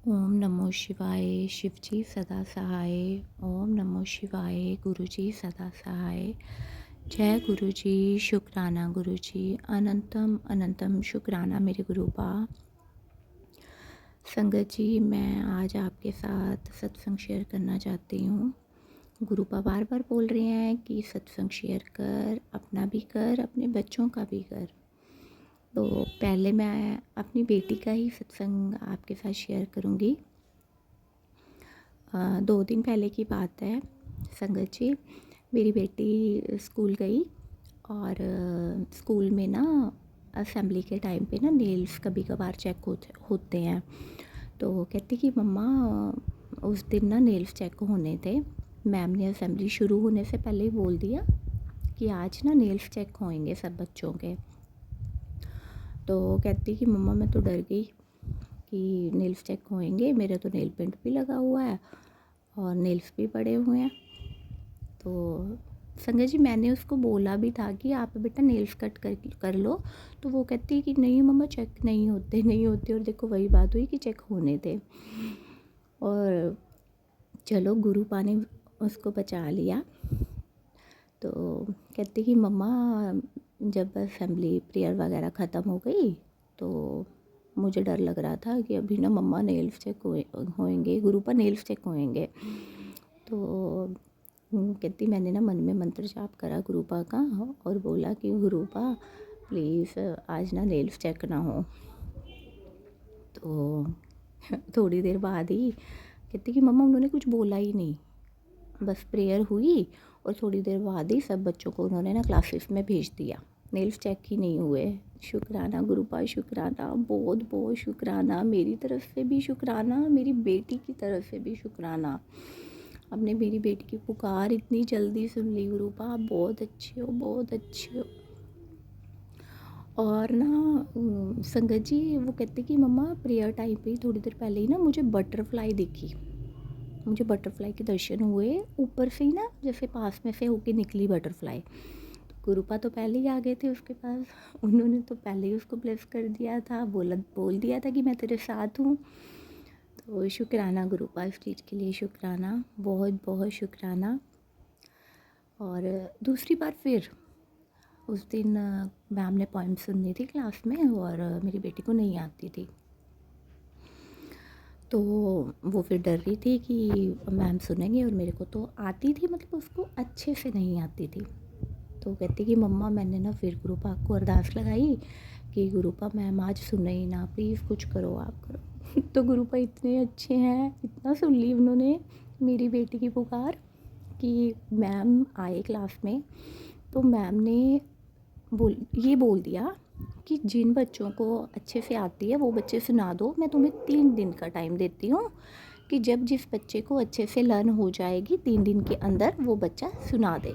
ओम नमो शिवाय। शिवजी सदा सहाय। ओम नमो शिवाय। गुरुजी सदा सहाय। जय गुरुजी। शुक्राना गुरुजी। अनंतम अनंतम शुक्राना मेरे गुरुबा। संगत जी, मैं आज आपके साथ सत्संग शेयर करना चाहती हूँ। गुरुबा बार बार बोल रहे हैं कि सत्संग शेयर कर, अपना भी कर, अपने बच्चों का भी कर। तो पहले मैं अपनी बेटी का ही सत्संग आपके साथ शेयर करूँगी। 2 दिन पहले की बात है संगत जी। मेरी बेटी स्कूल गई और स्कूल में ना असेंबली के टाइम पे ना नेल्स कभी कभार चेक होते हैं। तो कहती कि मम्मा उस दिन ना नेल्स चेक होने थे। मैम ने असेंबली शुरू होने से पहले ही बोल दिया कि आज ना नेल्स चेक होंगे सब बच्चों के। तो कहती कि मम्मा मैं तो डर गई कि नेल्स चेक होंगे, मेरे तो नेल पेंट भी लगा हुआ है और नेल्स भी पड़े हुए हैं। तो संजय जी, मैंने उसको बोला भी था कि आप बेटा नेल्स कट कर लो। तो वो कहती है कि नहीं मम्मा चेक नहीं होते नहीं होते। और देखो वही बात हुई कि चेक होने थे। और चलो गुरुपा ने उसको बचा लिया। तो कहती कि मम्मा जब असेंबली प्रेयर वगैरह ख़त्म हो गई तो मुझे डर लग रहा था कि अभी ना मम्मा नेल्स चेक होएंगे, गुरुपा नेल्स चेक होएंगे। तो कहती मैंने ना मन में मंत्र जाप करा गुरुपा का और बोला कि गुरुपा प्लीज़ आज ना नेल्स चेक ना हो। तो थोड़ी देर बाद ही कहती कि मम्मा उन्होंने कुछ बोला ही नहीं, बस प्रेयर हुई और थोड़ी देर बाद ही सब बच्चों को उन्होंने ना क्लासेस में भेज दिया। नेल्स चेक ही नहीं हुए। शुक्राना गुरुपा, शुक्राना, बहुत बहुत शुक्राना। मेरी तरफ से भी शुक्राना, मेरी बेटी की तरफ से भी शुक्राना। आपने मेरी बेटी की पुकार इतनी जल्दी सुन ली गुरुपा, आप बहुत अच्छे हो, बहुत अच्छे हो। और ना संगत जी वो कहते कि मम्मा प्रेयर टाइम पे थोड़ी देर पहले ही ना मुझे बटरफ्लाई दिखी। मुझे बटरफ्लाई के दर्शन हुए ऊपर से ही ना, जैसे पास में से होके निकली बटरफ्लाई। तो गुरुपा तो पहले ही आ गए थे उसके पास। उन्होंने तो पहले ही उसको ब्लेस कर दिया था, बोल दिया था कि मैं तेरे साथ हूँ। तो शुक्राना गुरुपा, इस चीज़ के लिए शुक्राना, बहुत बहुत शुक्राना। और दूसरी बार फिर उस दिन मैम ने पोइम सुननी थी क्लास में और मेरी बेटी को नहीं आती थी। तो वो फिर डर रही थी कि मैम सुनेंगे, और मेरे को तो आती थी, मतलब उसको अच्छे से नहीं आती थी। तो कहती कि मम्मा मैंने ना फिर गुरुपा को अरदास लगाई कि गुरुपा मैम आज सुने ही ना, प्लीज़ कुछ करो, आप करो। तो गुरुपा इतने अच्छे हैं, इतना सुन ली उन्होंने मेरी बेटी की पुकार कि मैम आए क्लास में। तो मैम ने ये बोल दिया कि जिन बच्चों को अच्छे से आती है वो बच्चे सुना दो, मैं तुम्हें 3 दिन का टाइम देती हूँ कि जब जिस बच्चे को अच्छे से लर्न हो जाएगी 3 दिन के अंदर वो बच्चा सुना दे।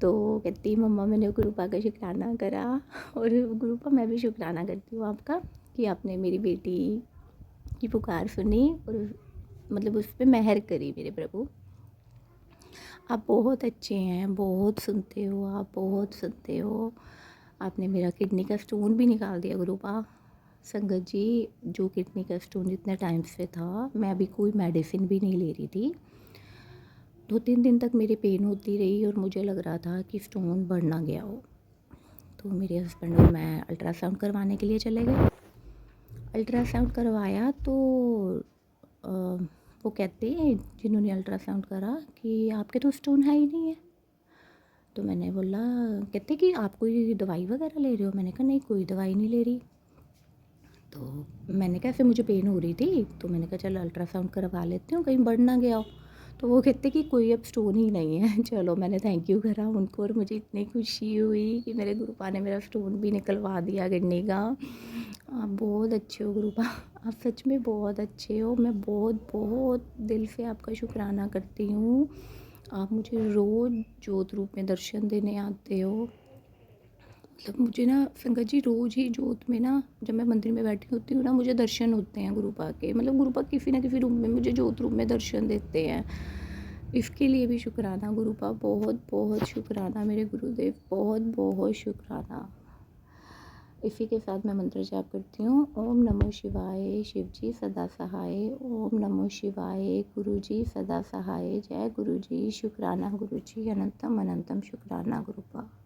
तो कहती मम्मा मैंने गुरुपा का शुक्राना करा। और गुरुपा मैं भी शुक्राना करती हूँ आपका कि आपने मेरी बेटी की पुकार सुनी और मतलब उस पर मेहर करी मेरे प्रभु। आप बहुत अच्छे हैं, बहुत सुनते हो, आप बहुत सुनते हो। आपने मेरा किडनी का स्टोन भी निकाल दिया गुरुपा। संगत जी, जो किडनी का स्टोन जितने टाइम से था, मैं अभी कोई मेडिसिन भी नहीं ले रही थी। 2-3 दिन तक मेरी पेन होती रही और मुझे लग रहा था कि स्टोन बढ़ ना गया हो। तो मेरे हस्बैंड और मैं अल्ट्रासाउंड करवाने के लिए चले गए। अल्ट्रासाउंड करवाया तो अ, वो कहते हैं जिन्होंने अल्ट्रासाउंड करा कि आपके तो स्टोन है ही नहीं है। तो मैंने बोला, कहते कि आप कोई दवाई वगैरह ले रहे हो? मैंने कहा नहीं, कोई दवाई नहीं ले रही। तो मैंने कहा फिर मुझे पेन हो रही थी तो मैंने कहा चलो अल्ट्रासाउंड करवा लेती हूँ, कहीं बढ़ ना गया हो। तो वो कहते कि कोई अब स्टोन ही नहीं है। चलो मैंने थैंक यू करा उनको और मुझे इतनी खुशी हुई कि मेरे गुरुपा ने मेरा स्टोन भी निकलवा दिया किडनी का। आप बहुत अच्छे हो गुरुपा, आप सच में बहुत अच्छे हो। मैं बहुत बहुत दिल से आपका शुक्राना करती हूँ। आप मुझे रोज़ जोत रूप में दर्शन देने आते हो। मतलब मुझे ना संगत जी रोज़ ही जोत में ना, जब मैं मंदिर में बैठी होती हूँ ना, मुझे दर्शन होते हैं गुरुपा के। मतलब गुरुपा किसी ना किसी रूप में मुझे जोत रूप में दर्शन देते हैं। इसके लिए भी शुक्राना गुरुपा, बहुत बहुत शुक्राना मेरे गुरुदेव, बहुत बहुत शुक्राना। इसी के साथ मैं मंत्र जाप करती हूँ। ओम नमो शिवाय, शिव जी सदा सहाय। ओम नमो शिवाय, गुरु जी सदा सहाय। जय गुरु जी, शुक्राना गुरु जी, अनंतम अनंतम शुक्राना गुरुपा।